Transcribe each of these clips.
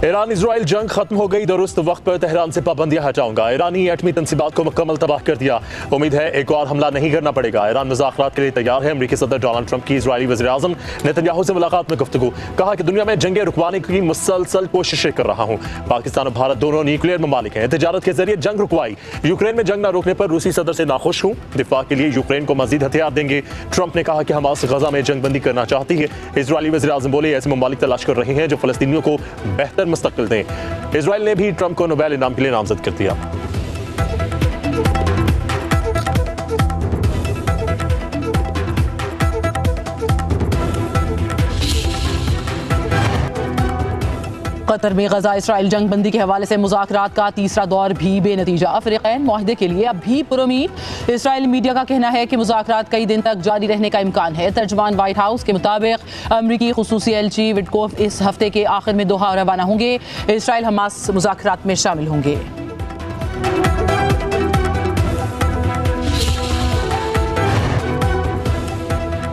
Iran Israel जंग खत्म हो गई, दुरुस्त वक्त पर तेहरान से पाबंदियां हटाऊंगा। ईरानी एटमी तंसीबात को मुकम्मल तबाह कर दिया, उम्मीद है एक और हमला नहीं करना पड़ेगा। ईरान मुज़ाकरात के लिए तैयार है। अमरीकी सदर डोनाल्ड ट्रंप की इजरायली वज़ीर आज़म नेतन्याहू से मुलाकात में गुफ्तगू, कहा कि दुनिया में जंगें रुकवाने की मुसलसल कोशिशें कर रहा हूँ। पाकिस्तान और भारत दोनों न्यूक्लियर ममालिक हैं, तजारत के जरिए जंग रुकवाई। यूक्रेन में जंग न रोकने पर रूसी सदर से नाखुश हूँ, दिफा के लिए यूक्रेन को मजीद हथियार देंगे। ट्रंप ने कहा कि हमास गजा में जंग बंदी करना चाहती है। इजरायली वज़ीर आज़म बोले ऐसे ममालिक तलाश कर रहे हैं जो फलस्तीनियों को बेहतर मुस्तक़बिल दें। इजराइल ने भी ट्रंप को नोबेल इनाम के लिए नामजद कर दिया। कतर में गजा इसराइल जंग बंदी के हवाले से मुज़ाकरात का तीसरा दौर भी बेनतीजा। अफ्रीकैन मुआहदे के लिए अब भी पुरुमीद। इसराइली मीडिया का कहना है कि मुज़ाकरात कई दिन तक जारी रहने का इम्कान है। तर्जुमान व्हाइट हाउस के मुताबिक अमरीकी खुसूसी एलची विटकोफ इस हफ्ते के आखिर में दोहा रवाना होंगे। इसराइल हमास मुज़ाकरात में शामिल होंगे।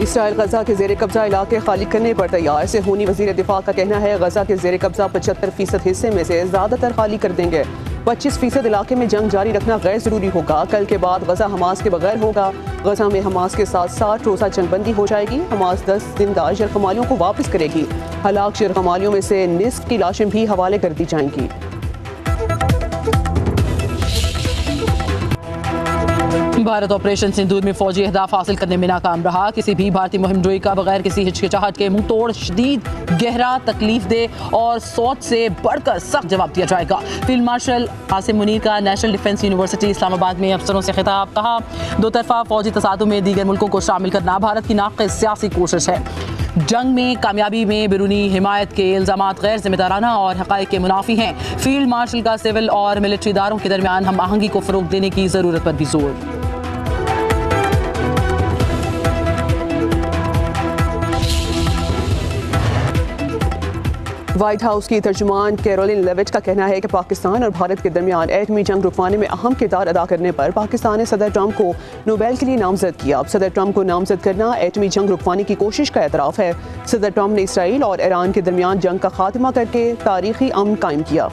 इसराइल गजा के जेर कब्जा इलाके खाली करने पर तैयार। सेहूनी वजीर दिफा का कहना है गजा के जेर कब्जा 75% हिस्से में से ज़्यादातर खाली कर देंगे। 25% इलाके में जंग जारी रखना गैर ज़रूरी होगा। कल के बाद गजा हमास के बगैर होगा। गजा में हमास के साथ 60 रोज़ा जंगबंदी हो जाएगी। हमास 10 जिंदा यरगमालियों को वापस करेगी। हलाक यरगमालियों में से निस्फ की लाशें भी हवाले कर दी जाएंगी। भारत ऑपरेशन सिंदूर में फौजी अहदाफ हासिल करने में नाकाम रहा। किसी भी भारतीय मुहिमजोई का बगैर किसी हिचकिचाहट के मुंह तोड़, शदीद, गहरा, तकलीफ दे और सोच से बढ़कर सख्त जवाब दिया जाएगा। फील्ड मार्शल आसिम मुनीर का नेशनल डिफेंस यूनिवर्सिटी इस्लामाबाद में अफसरों से खिताब, कहा दो तरफा फौजी तसादुम में दीगर मुल्कों को शामिल करना भारत की नाक़िस सियासी कोशिश है। जंग में कामयाबी में बैरूनी हिमायत के इल्ज़ामात गैर जिम्मेदाराना और हक़ाइक़ के मुनाफी हैं। फील्ड मार्शल का सिविल और मिलिट्री इदारों के दरमियान हम आहंगी को फ़रोग़ देने की ज़रूरत पर भी जोर। व्हाइट हाउस की तर्जुमान कैरोलिन लेविट का कहना है कि पाकिस्तान और भारत के दरमियान एटमी जंग रुकवाने में अहम किरदार अदा करने पर पाकिस्तान ने सदर ट्रंप को नोबेल के लिए नामजद किया। अब सदर ट्रंप को नामजद करना एटमी जंग रुकवाने की कोशिश का एतराफ़ है। सदर ट्रंप ने इसराइल और ईरान के दरमियान जंग का खात्मा करके तारीखी अमन कायम किया।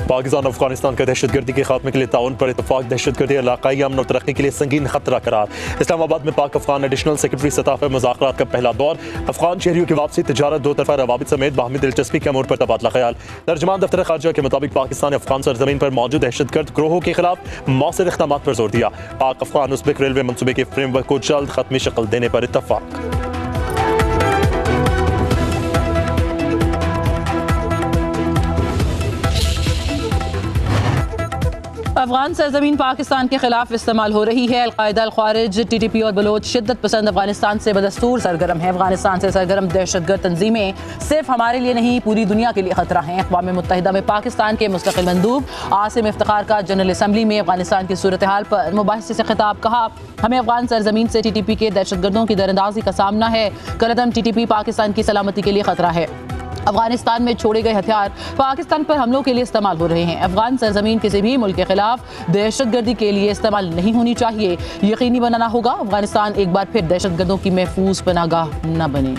पाकिस्तान अफगानिस्तान के दहशतगर्दी के खात्मे के लिए ताउन पर इतफाक दहशतगर्दी इलाकाई अमन और तरक्की के लिए संगीन खतरा करार। इस्लामाबाद में पाक अफगान एडिशनल सेक्रेटरी सतह पर मुज़ाकरात का पहला दौर। अफगान शहरियों की वापसी, तजारत, दो तरफा रवाबित समेत बाहमी दिलचस्पी के अमूर पर तबादला ख्याल। तर्जुमान दफ्तर खारजा के मुताबिक पाकिस्तान ने अफगान सरजमीन पर मौजूद दहशतगर्द ग्रोहों के खिलाफ मौसर इक़दामात पर जोर दिया। पाक अफगान उज़्बेक रेलवे मनसूबे के फ्रेमवर्क को जल्द खत्मी शक्ल देने पर इतफाक। अफगान सरजमीन पाकिस्तान के खिलाफ इस्तेमाल हो रही है। अल-कायदा, अल-ख्वारिज, TTP और बलोच शिद्दत पसंद अफगानिस्तान से बदस्तूर सरगर्म है। अफगानिस्तान से सरगर्म दहशतगर्द तंजीमें सिर्फ हमारे लिए नहीं पूरी दुनिया के लिए खतरा हैं। अक़वाम मुत्तहिदा में पाकिस्तान के मुस्तक़िल मंदूब आसिम इफ्तिखार का जनरल असम्बली में अफगानिस्तान की सूरत हाल पर मुबाहिसे से खिताब, कहा हमें अफगान सरजमीन से TTP के दहशतगर्दों की दरअंदाजी का सामना है। कलअदम TTP पाकिस्तान की सलामती के लिए खतरा है। अफगानिस्तान में छोड़े गए हथियार पाकिस्तान पर हमलों के लिए इस्तेमाल हो रहे हैं। अफगान सरजमीन किसी भी मुल्क के खिलाफ दहशतगर्दी के लिए इस्तेमाल नहीं होनी चाहिए। यकीनी बनाना होगा अफगानिस्तान एक बार फिर दहशतगर्दों की महफूज पनागाह न बने।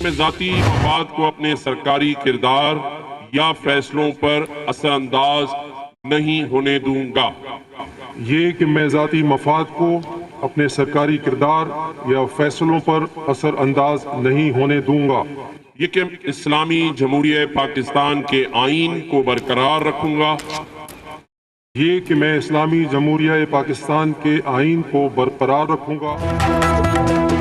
मैं जाती मफाद को अपने सरकारी किरदार या फैसलों पर असरअंदाज नहीं होने दूंगा। ये कि मैं जाती मफाद को अपने सरकारी किरदार या फैसलों पर असर अंदाज नहीं होने दूंगा। ये कि इस्लामी जमहूरिया पाकिस्तान के आइन को बरकरार रखूंगा। ये कि मैं इस्लामी जमहूरिया पाकिस्तान के आइन को बरकरार रखूंगा।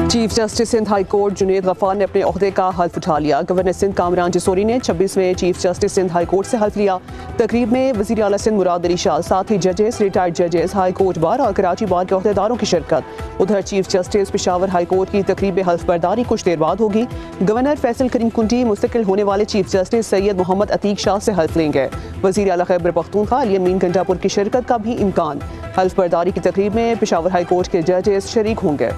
Chief justice Sindh high court Junaid Ghaffar ने अपने ओहदे का हल्फ उठा लिया। गवर्नर सिंध कामरान जसोरी ने 26वें chief justice Sindh high court से हल्फ लिया। तकरीब में वज़ीर आला सिंध मुराद अली शाह, साथ ही जजेस, रिटायर्ड जजेस, हाई कोर्ट बार और कराची बार के ओहदेदारों की शिरकत। उधर chief justice Peshawar high court की तकरीब हल्फ बर्दारी कुछ देर बाद होगी। गवर्नर फैसल करीम कुंटी मुस्तकिल होने वाले चीफ जस्टिस सैयद मोहम्मद अतीक शाह से हल्फ लेंगे। वज़ीर आला खैबर पख्तूनख्वा अली अमीन गंडापुर की शिरकत का भी इम्कान। हल्फ बर्दारी की तकरीब में पेशावर हाई कोर्ट के जजेस शरीक होंगे।